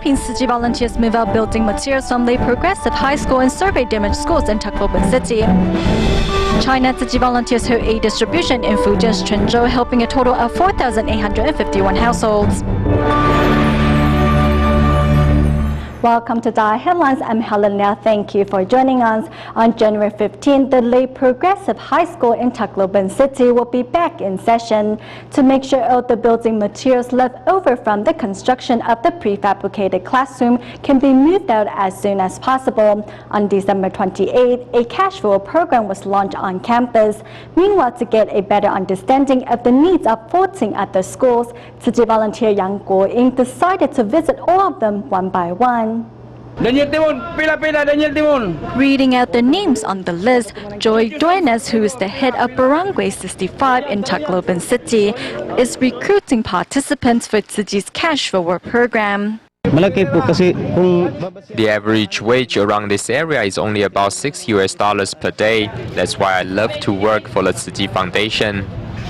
Philippines, Tzu Chi volunteers move out building materials from Lay Progressive High School and survey damaged schools in Tacloban City. China, Tzu Chi volunteers hold aid distribution in Fujian's Quanzhou, helping a total of 4,851 households. Welcome to DaAi Headlines. I'm Helen Liao. Thank you for joining us. On January 15th, the Lay Progressive High School in Tacloban City will be back in session to make sure all the building materials left over from the construction of the prefabricated classroom can be moved out as soon as possible. On December 28th, a cash flow program was launched on campus. Meanwhile, to get a better understanding of the needs of 14 other schools, Tzu Chi volunteer Yang Guo-ying decided to visit all of them one by one. Reading out the names on the list, Joy Duenas, who is the head of Barangay 65 in Tacloban City, is recruiting participants for Tzu Chi's Cash Forward program. The average wage around this area is only about $6 per day. That's why I love to work for the Tzu Chi Foundation.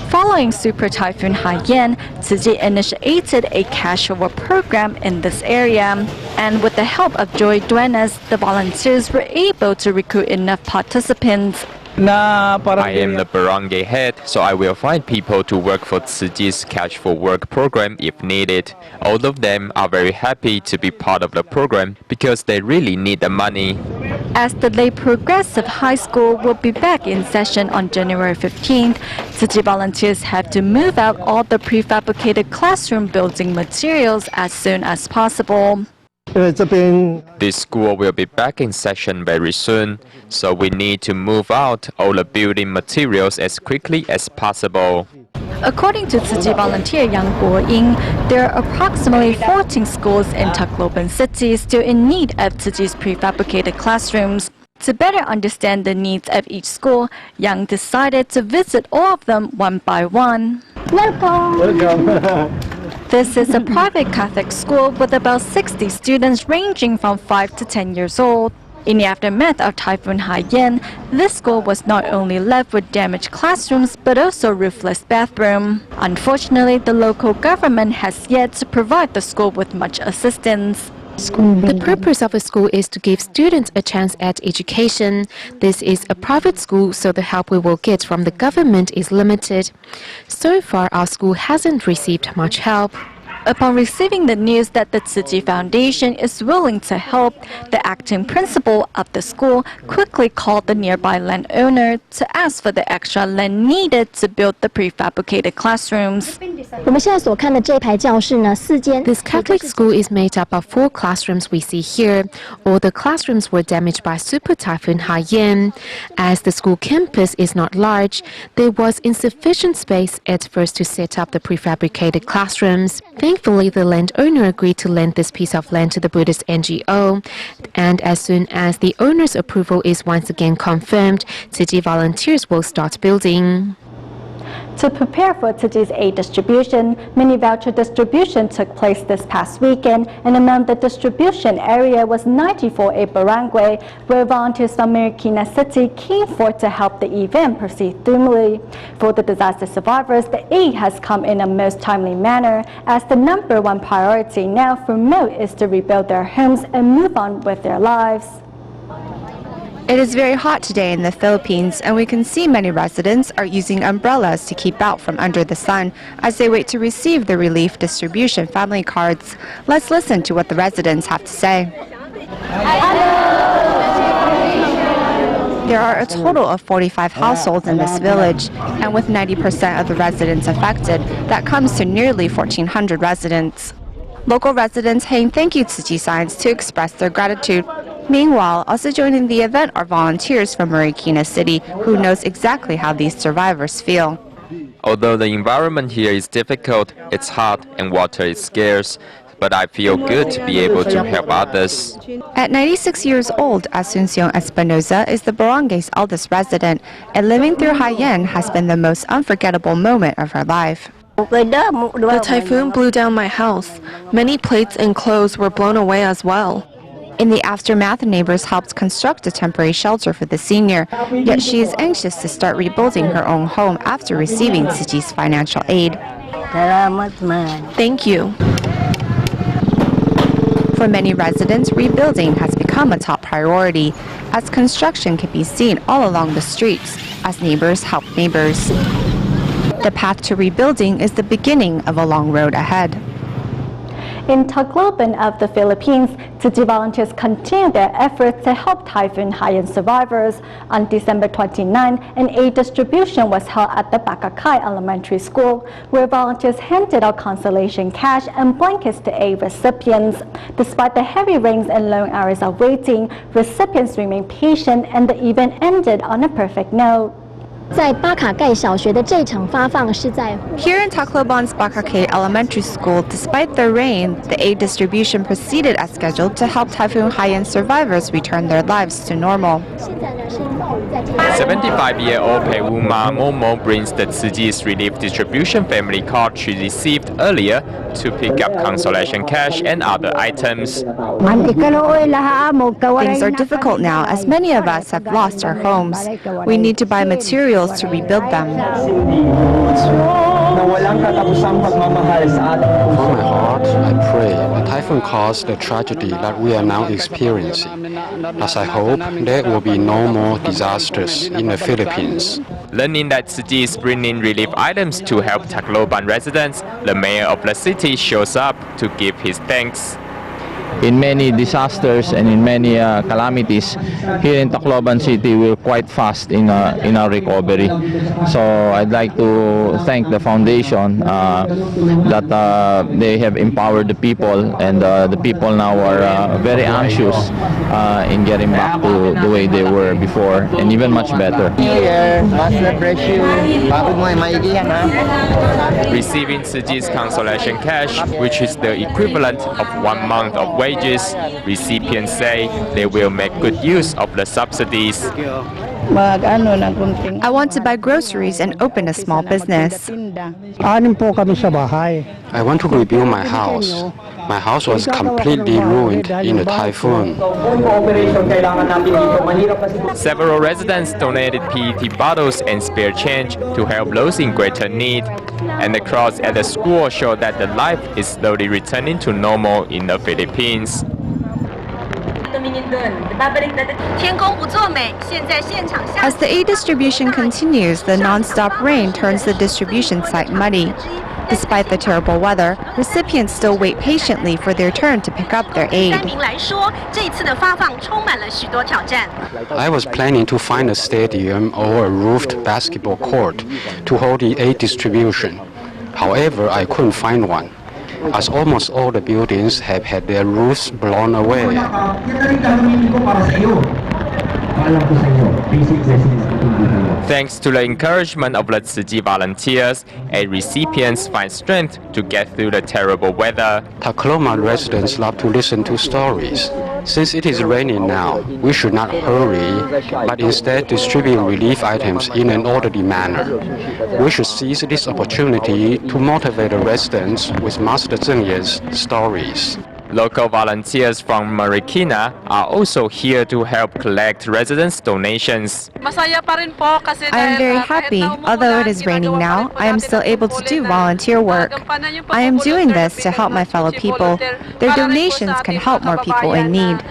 Following Super Typhoon Haiyan, Tzu Chi initiated a cash forward program in this area. And with the help of Joy Duenas, the volunteers were able to recruit enough participants. I am the barangay head, so I will find people to work for Tzu Chi's Cash for Work program if needed. All of them are very happy to be part of the program because they really need the money. As the Lay Progressive High School will be back in session on January 15th, Tzu Chi volunteers have to move out all the prefabricated classroom building materials as soon as possible. This school will be back in session very soon, so we need to move out all the building materials as quickly as possible. According to Tzu Chi volunteer Yang Guo-ying, there are approximately 14 schools in Tacloban City still in need of Tzu Chi's prefabricated classrooms. To better understand the needs of each school, Yang decided to visit all of them one by one. Welcome! This is a private Catholic school with about 60 students ranging from 5 to 10 years old. In the aftermath of Typhoon Haiyan, this school was not only left with damaged classrooms but also roofless bathroom. Unfortunately, the local government has yet to provide the school with much assistance. The purpose of a school is to give students a chance at education. This is a private school, so the help we will get from the government is limited. So far, our school hasn't received much help. Upon receiving the news that the Tzu Chi Foundation is willing to help, the acting principal of the school quickly called the nearby landowner to ask for the extra land needed to build the prefabricated classrooms. This Catholic school is made up of 4 classrooms we see here. All the classrooms were damaged by Super Typhoon Haiyan. As the school campus is not large, there was insufficient space at first to set up the prefabricated classrooms. Thankfully, the landowner agreed to lend this piece of land to the Buddhist NGO. And as soon as the owner's approval is once again confirmed, Tzu Chi volunteers will start building. To prepare for Tzu Chi's aid distribution, mini voucher distribution took place this past weekend, and among the distribution area was 94A Barangay, where volunteers from Marikina City came forth to help the event proceed smoothly. For the disaster survivors, the aid has come in a most timely manner, as the #1 priority now for most is to rebuild their homes and move on with their lives. It is very hot today in the Philippines, and we can see many residents are using umbrellas to keep out from under the sun as they wait to receive the relief distribution family cards. Let's listen to what the residents have to say. There are a total of 45 households in this village, and with 90% of the residents affected, that comes to nearly 1,400 residents. Local residents hang thank you Tzu Chi signs to express their gratitude. Meanwhile, also joining the event are volunteers from Marikina City who knows exactly how these survivors feel. Although the environment here is difficult, it's hot and water is scarce, but I feel good to be able to help others. At 96 years old, Asuncion Espinoza is the barangay's eldest resident, and living through Haiyan has been the most unforgettable moment of her life. The typhoon blew down my house. Many plates and clothes were blown away as well. In the aftermath, neighbors helped construct a temporary shelter for the senior, yet she is anxious to start rebuilding her own home after receiving Tzu Chi's financial aid. Thank you. For many residents, rebuilding has become a top priority, as construction can be seen all along the streets as neighbors help neighbors. The path to rebuilding is the beginning of a long road ahead. In Tacloban of the Philippines, Tzu Chi volunteers continue their efforts to help Typhoon Haiyan survivors. On December 29, an aid distribution was held at the Bakakai Elementary School, where volunteers handed out consolation cash and blankets to aid recipients. Despite the heavy rains and long hours of waiting, recipients remained patient and the event ended on a perfect note. Here in Tacloban's Bakakai Elementary School, despite the rain, the aid distribution proceeded as scheduled to help Typhoon Haiyan survivors return their lives to normal. 75-year-old Peuma Momo brings the Tzu Chi's relief distribution family card she received earlier to pick up consolation cash and other items. Things are difficult now, as many of us have lost our homes. We need to buy materials to rebuild them. From my heart, I pray the typhoon caused the tragedy that we are now experiencing. As I hope there will be no more disasters in the Philippines. Learning that Tzu Chi is bringing relief items to help Tacloban residents, the mayor of the city shows up to give his thanks. In many disasters and in many calamities, here in Tacloban City, we're quite fast in our recovery. So I'd like to thank the foundation that they have empowered the people, and the people now are very anxious in getting back to the way they were before, and even much better. Receiving Tzu Chi's consolation cash, which is the equivalent of 1 month of wages, recipients say they will make good use of the subsidies. I want to buy groceries and open a small business. I want to rebuild my house. My house was completely ruined in the typhoon. Several residents donated PET bottles and spare change to help those in greater need. And the crowds at the school show that the life is slowly returning to normal in the Philippines. As the aid distribution continues, the non-stop rain turns the distribution site muddy. Despite the terrible weather, recipients still wait patiently for their turn to pick up their aid. I was planning to find a stadium or a roofed basketball court to hold the aid distribution. However, I couldn't find one, as almost all the buildings have had their roofs blown away. Thanks to the encouragement of the Tzu Chi volunteers, aid recipients find strength to get through the terrible weather. Tacloban residents love to listen to stories. Since it is raining now, we should not hurry, but instead distribute relief items in an orderly manner. We should seize this opportunity to motivate the residents with Master Zheng Ye's stories. Local volunteers from Marikina are also here to help collect residents' donations. I am very happy. Although it is raining now, I am still able to do volunteer work. I am doing this to help my fellow people. Their donations can help more people in need.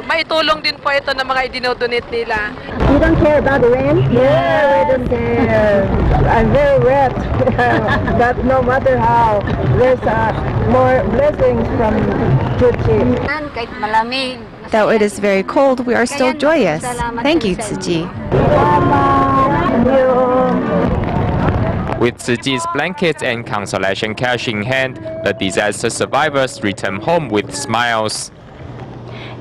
Maitulong din po ito ng mga idinodonate nila. You don't care about the rain? Yeah, I don't care. I'm very wet. But no matter how, there's more blessings from Tzu Chi. Though it is very cold, we are still joyous. Thank you, Tzu Chi. With Tzu Chi's blankets and consolation cash in hand, the disaster survivors return home with smiles.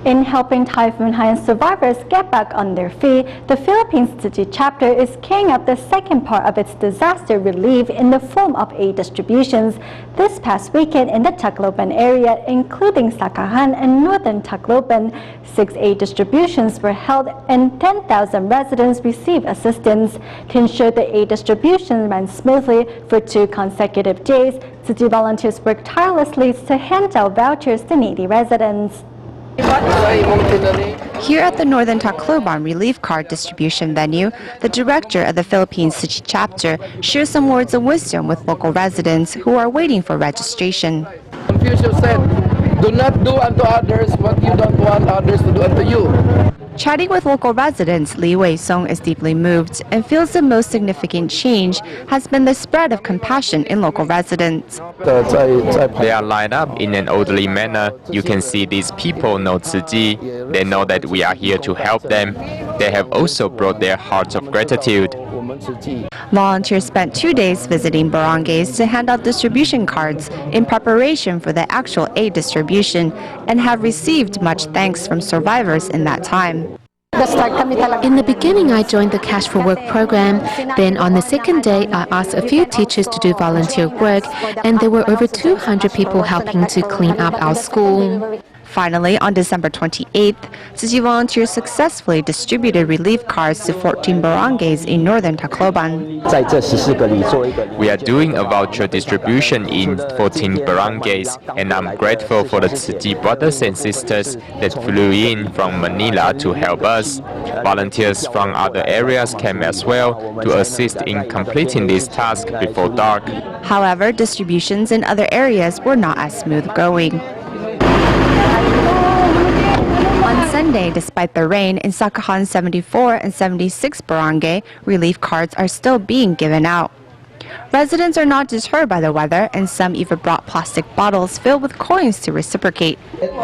In helping Typhoon Haiyan survivors get back on their feet, the Philippines Tzu Chi chapter is carrying out the second part of its disaster relief in the form of aid distributions. This past weekend in the Tacloban area, including Sakahan and northern Tacloban, 6 aid distributions were held and 10,000 residents received assistance. To ensure the aid distribution ran smoothly for 2 consecutive days, Tzu Chi volunteers worked tirelessly to hand out vouchers to needy residents. Here at the Northern Tacloban Relief Card distribution venue, the director of the Philippines Tzu Chi chapter shares some words of wisdom with local residents who are waiting for registration. Confucius said, Do not do unto others what you don't want others to do unto you. Chatting with local residents, Lee Wei-sung is deeply moved and feels the most significant change has been the spread of compassion in local residents. They are lined up in an orderly manner. You can see these people know Tzu Chi. They know that we are here to help them. They have also brought their hearts of gratitude. Volunteers spent 2 days visiting barangays to hand out distribution cards in preparation for the actual aid distribution and have received much thanks from survivors in that time. In the beginning, I joined the Cash for Work program. Then on the second day, I asked a few teachers to do volunteer work, and there were over 200 people helping to clean up our school. Finally, on December 28th, Tzu Chi volunteers successfully distributed relief cards to 14 barangays in northern Tacloban. We are doing a voucher distribution in 14 barangays, and I'm grateful for the Tzu Chi brothers and sisters that flew in from Manila to help us. Volunteers from other areas came as well to assist in completing this task before dark. However, distributions in other areas were not as smooth going. On Sunday, despite the rain, in Sakahan 74 and 76 barangay, relief cards are still being given out. Residents are not deterred by the weather, and some even brought plastic bottles filled with coins to reciprocate. The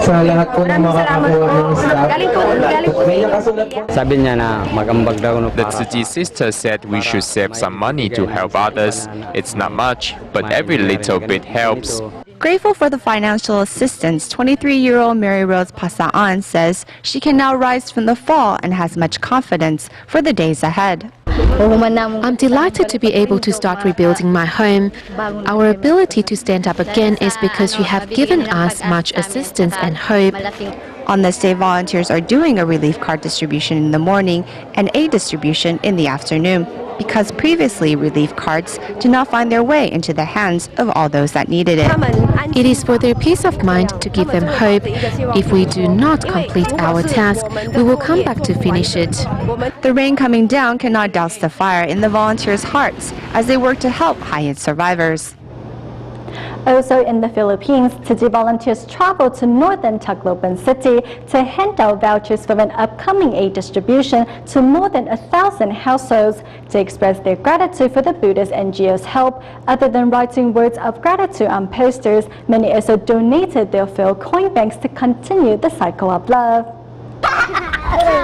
Tzu Chi sister said we should save some money to help others. It's not much, but every little bit helps. Grateful for the financial assistance, 23-year-old Mary Rose Pasaan says she can now rise from the fall and has much confidence for the days ahead. I'm delighted to be able to start rebuilding my home. Our ability to stand up again is because you have given us much assistance and hope. On this day, volunteers are doing a relief card distribution in the morning and aid distribution in the afternoon, because previously relief cards did not find their way into the hands of all those that needed it. It is for their peace of mind to give them hope. If we do not complete our task, we will come back to finish it. The rain coming down cannot douse the fire in the volunteers' hearts as they work to help high-end survivors. Also in the Philippines, Tzu Chi volunteers traveled to northern Tacloban City to hand out vouchers for an upcoming aid distribution to more than 1,000 households to express their gratitude for the Buddhist NGO's help. Other than writing words of gratitude on posters, many also donated their filled coin banks to continue the cycle of love.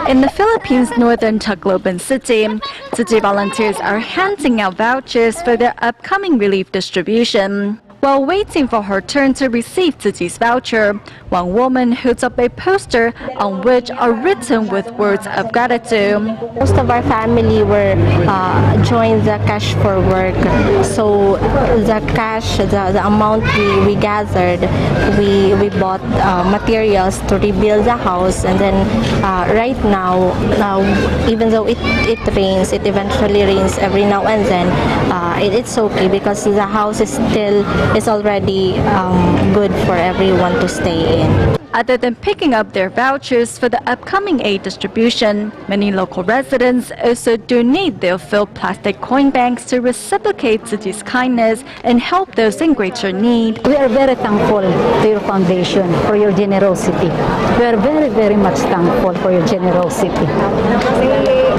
In the Philippines' northern Tacloban City, Tzu Chi volunteers are handing out vouchers for their upcoming relief distribution. While waiting for her turn to receive Tzu Chi's voucher, one woman holds up a poster on which are written with words of gratitude. Most of our family were joined the Cash for Work. So the cash, the amount we gathered, we bought materials to rebuild the house. And then right now, even though it rains, it eventually rains every now and then, it's okay because the house is already good for everyone to stay in. Other than picking up their vouchers for the upcoming aid distribution, many local residents also donate their filled plastic coin banks to reciprocate Tzu Chi's kindness and help those in greater need. We are very thankful to your foundation for your generosity. We are very, very much thankful for your generosity.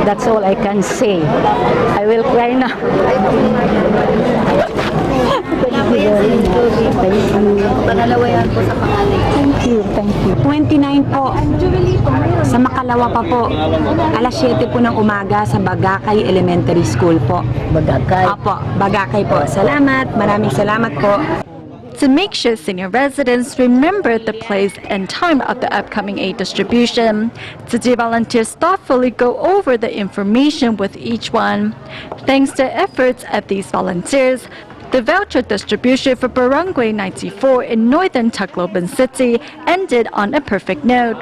That's all I can say. I will cry now. Thank you. 29 po, sa Makalawa pa po, alas 7 po ng umaga sa Bagakay Elementary School po. Bagakay? Apo, Bagakay po. Salamat, maraming salamat po. To make sure senior residents remember the place and time of the upcoming aid distribution, Tzu Chi volunteers thoughtfully go over the information with each one. Thanks to efforts of these volunteers, the voucher distribution for Barangay 94 in northern Tacloban City ended on a perfect note.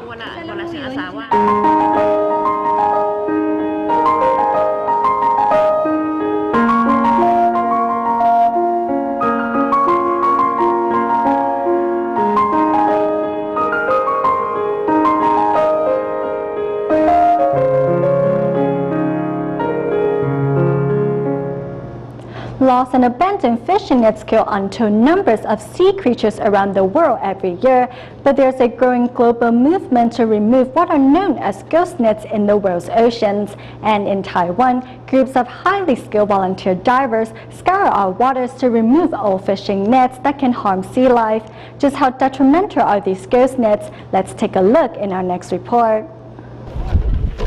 Lost and abandoned fishing nets kill untold numbers of sea creatures around the world every year, but there's a growing global movement to remove what are known as ghost nets in the world's oceans. And in Taiwan, groups of highly skilled volunteer divers scour our waters to remove old fishing nets that can harm sea life. Just how detrimental are these ghost nets? Let's take a look in our next report.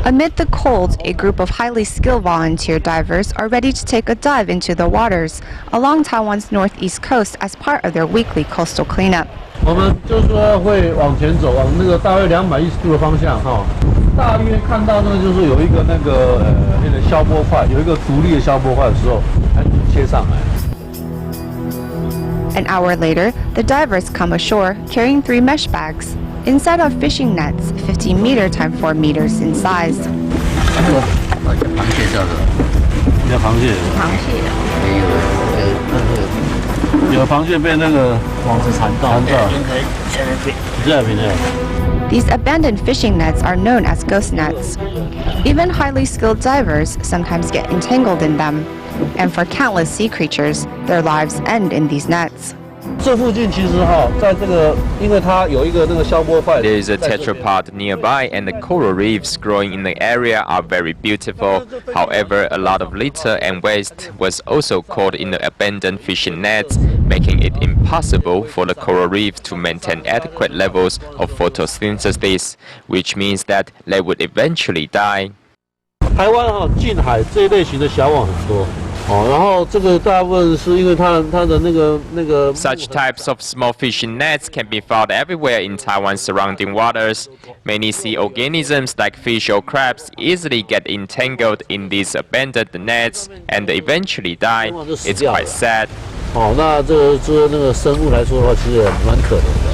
Amid the cold, a group of highly skilled volunteer divers are ready to take a dive into the waters along Taiwan's northeast coast as part of their weekly coastal cleanup. 我们就是说会往前走，往那个大约210度的方向哈。大约看到呢，就是有一个那个消波块，有一个独立的消波块的时候，它就切上来。 An hour later, the divers come ashore carrying 3 mesh bags. Inside are fishing nets, 15 meter times 4 meters in size. 螃蟹叫什么？叫螃蟹。螃蟹。有螃蟹被那个网子缠到。These abandoned fishing nets are known as ghost nets. Even highly skilled divers sometimes get entangled in them. And for countless sea creatures, their lives end in these nets. 这附近其实哈，在这个，因为它有一个那个消波块。 There is a tetrapod nearby, and the coral reefs growing in the area are very beautiful. However, a lot of litter and waste was also caught in the abandoned fishing nets, making it impossible for the coral reef to maintain adequate levels of photosynthesis, which means that they would eventually die. 台湾哈近海这一类型的小网很多。 然后这个大部分是因为它的那个 Such types of small fishing nets can be found everywhere in Taiwan's surrounding waters. Many sea organisms like fish or crabs easily get entangled in these abandoned nets and eventually die. It's quite sad. 那这那个生物来说的话，其实也蛮可怜的。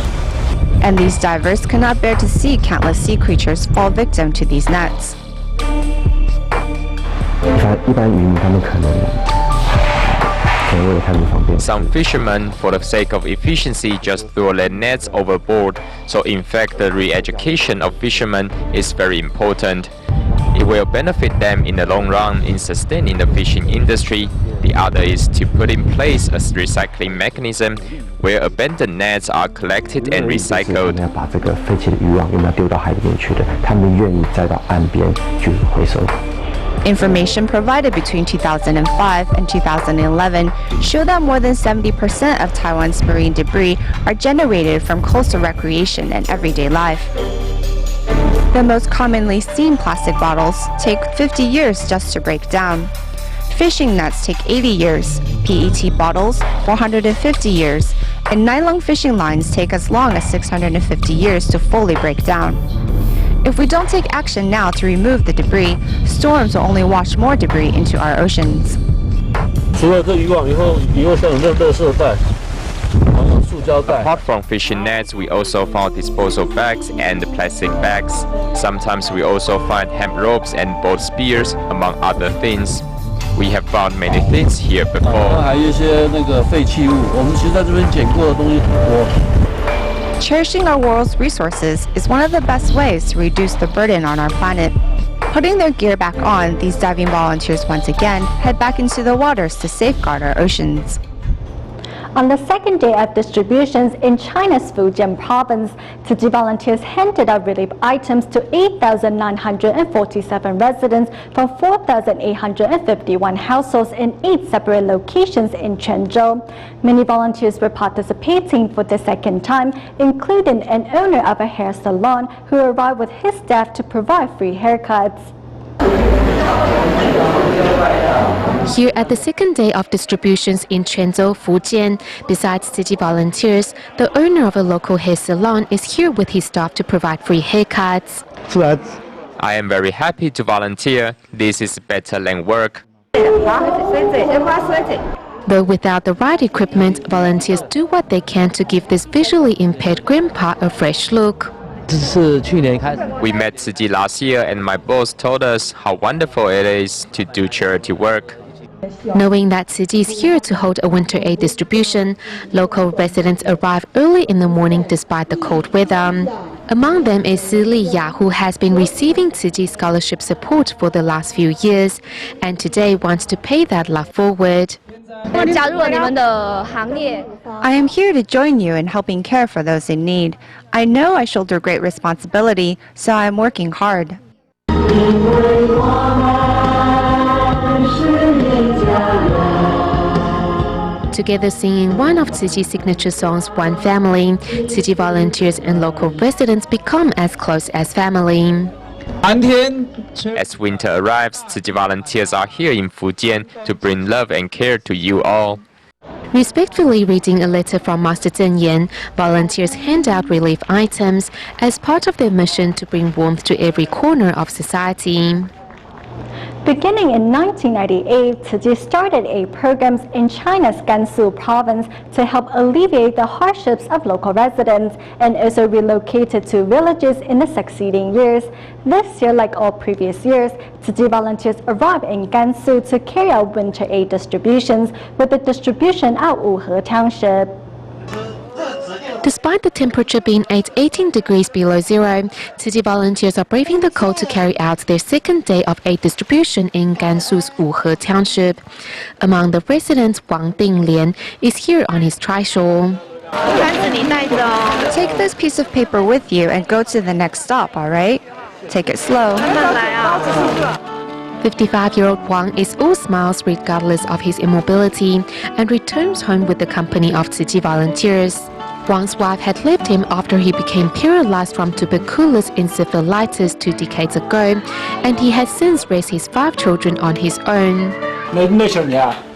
And these divers cannot bear to see countless sea creatures fall victim to these nets. 一般渔民他们可能为了他们方便。 Some fishermen, for the sake of efficiency, just throw their nets overboard. So in fact, the re-education of fishermen is very important. It will benefit them in the long run in sustaining the fishing industry. The other is to put in place a recycling mechanism where abandoned nets are collected and recycled. 把这个废弃的渔网有没有丢到海里面去的？他们愿意再到岸边去回收。 Information provided between 2005 and 2011 show that more than 70% of Taiwan's marine debris are generated from coastal recreation and everyday life. The most commonly seen plastic bottles take 50 years just to break down. Fishing nets take 80 years, PET bottles 450 years, and nylon fishing lines take as long as 650 years to fully break down. If we don't take action now to remove the debris, storms will only wash more debris into our oceans. 除了这渔网以后像有那垃圾袋，好像塑胶袋。 Apart from fishing nets, we also found disposal bags and plastic bags. Sometimes we also find hemp ropes and boat spears, among other things. We have found many things here before. 还有一些那个废弃物，我们其实在这边捡过的东西很多。 Cherishing our world's resources is one of the best ways to reduce the burden on our planet. Putting their gear back on, these diving volunteers once again head back into the waters to safeguard our oceans. On the second day of distributions in China's Fujian province, Tzu Chi volunteers handed out relief items to 8,947 residents from 4,851 households in 8 separate locations in Quanzhou. Many volunteers were participating for the second time, including an owner of a hair salon who arrived with his staff to provide free haircuts. Here at the second day of distributions in Quanzhou, Fujian, besides Tzu Chi volunteers, the owner of a local hair salon is here with his staff to provide free haircuts. I am very happy to volunteer. This is better than work. But without the right equipment, volunteers do what they can to give this visually impaired grandpa a fresh look. We met Tzu Chi last year, and my boss told us how wonderful it is to do charity work. Knowing that Tzu Chi is here to hold a winter aid distribution, local residents arrive early in the morning despite the cold weather. Among them is Si Liya, who has been receiving Tzu Chi scholarship support for the last few years, and today wants to pay that love forward. I am here to join you in helping care for those in need. I know I shoulder great responsibility, so I am working hard. Together singing one of Tzu Chi's signature songs, One Family, Tzu Chi volunteers and local residents become as close as family. As winter arrives, Tzu Chi volunteers are here in Fujian to bring love and care to you all. Respectfully reading a letter from Master Zheng Yan, volunteers hand out relief items as part of their mission to bring warmth to every corner of society. Beginning in 1998, Tzu Chi started a program in China's Gansu province to help alleviate the hardships of local residents and also relocated to villages in the succeeding years. This year, like all previous years, Tzu Chi volunteers arrived in Gansu to carry out winter aid distributions with the distribution at Wuhe Township. Despite the temperature being at 18 degrees below zero, Tzu Chi volunteers are braving the cold to carry out their second day of aid distribution in Gansu's Wuhe Township. Among the residents, Wang Dinglian is here on his trishaw. Take this piece of paper with you and go to the next stop, all right? Take it slow. 55-year-old Wang is all smiles regardless of his immobility and returns home with the company of Tzu Chi volunteers. Wang's wife had left him after he became paralyzed from tuberculosis encephalitis 2 decades ago, and he has since raised his 5 children on his own.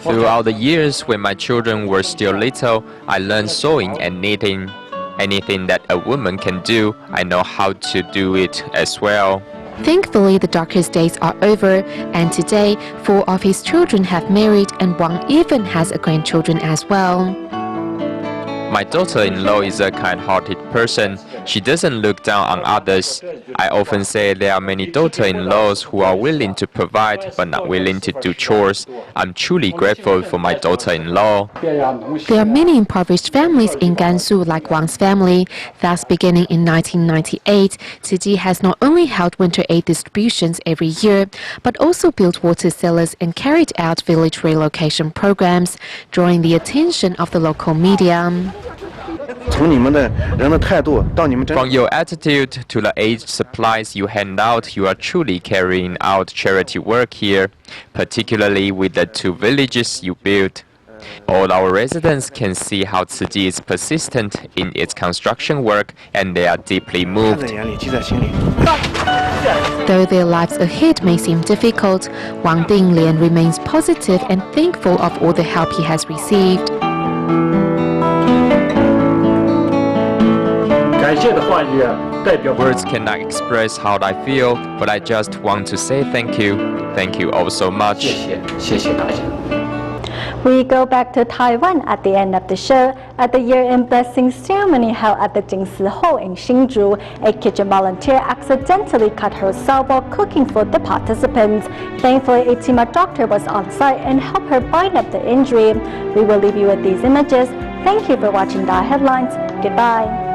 Throughout the years when my children were still little, I learned sewing and knitting. Anything that a woman can do, I know how to do it as well. Thankfully, the darkest days are over, and today, 4 of his children have married, and Wang even has a grandchildren as well. My daughter-in-law is a kind-hearted person. She doesn't look down on others. I often say there are many daughter-in-laws who are willing to provide but not willing to do chores. I'm truly grateful for my daughter-in-law. There are many impoverished families in Gansu like Wang's family. Thus, beginning in 1998, Tzu Chi has not only held winter aid distributions every year, but also built water cellars and carried out village relocation programs, drawing the attention of the local media. From your attitude to the aid supplies you hand out, you are truly carrying out charity work here, particularly with the 2 villages you built. All our residents can see how Tzu Chi is persistent in its construction work, and they are deeply moved. Though their lives ahead may seem difficult, Wang Dinglian remains positive and thankful of all the help he has received. Words cannot express how I feel, but I just want to say thank you. Thank you all so much. We go back to Taiwan at the end of the show. At the year-end blessing ceremony held at the Jingsi Hall in Hsinchu, a kitchen volunteer accidentally cut herself while cooking for the participants. Thankfully, a team of doctors was on site and helped her bind up the injury. We will leave you with these images. Thank you for watching DaAi Headlines. Goodbye.